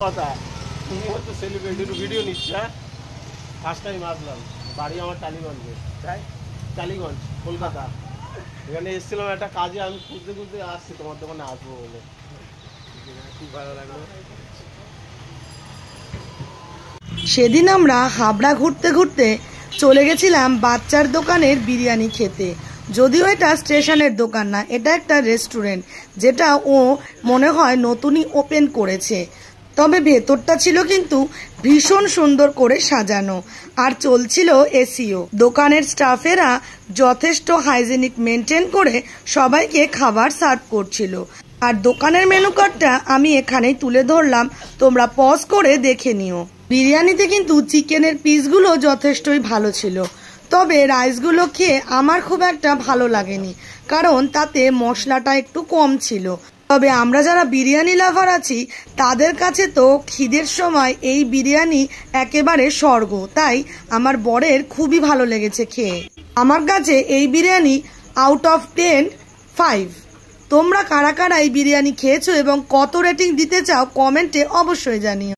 কথা তুমি হচ্ছে সেলিব্রিটির ভিডিও নিচ্ছ। ফার্স্ট টাইম আসলাম, বাড়ি আমার টালিগঞ্জে, তাই টালিগঞ্জ কলকাতা। এখানে এসেছিলাম একটা কাজে, আমি খুঁজতে খুঁজতে আসছি তোমার দোকানে আসবো বলে। খুব ভালো লাগলো। সেদিন আমরা হাবড়া ঘুরতে ঘুরতে চলে গেছিলাম বাচ্চার দোকানের বিরিয়ানি খেতে। যদিও এটা স্টেশনের দোকান না, এটা একটা রেস্টুরেন্ট, যেটা ও মনে হয় নতুনই ওপেন করেছে। তবে ভেতরটা ছিল কিন্তু ভীষণ সুন্দর করে সাজানো, আর চলছিল এসিও। দোকানের স্টাফেরা যথেষ্ট হাইজেনিক মেনটেন করে সবাইকে খাবার সার্ভ করছিল। আর দোকানের মেনু কার্ডটা আমি এখানেই তুলে ধরলাম, তোমরা পজ করে দেখে নিও। বিরিয়ানিতে কিন্তু চিকেনের পিসগুলো যথেষ্টই ভালো ছিল, তবে রাইসগুলো খেয়ে আমার খুব একটা ভালো লাগেনি, কারণ তাতে মশলাটা একটু কম ছিল। তবে আমরা যারা বিরিয়ানি লাভার আছি তাদের কাছে তো খিদের সময় এই বিরিয়ানি একেবারে স্বর্গ। তাই আমার বরের খুবই ভালো লেগেছে খেয়ে। আমার কাছে এই বিরিয়ানি আউট অফ 10 5। তোমরা কারা কারা এই বিরিয়ানি খেয়েছো এবং কত রেটিং দিতে চাও কমেন্টে অবশ্যই জানিও।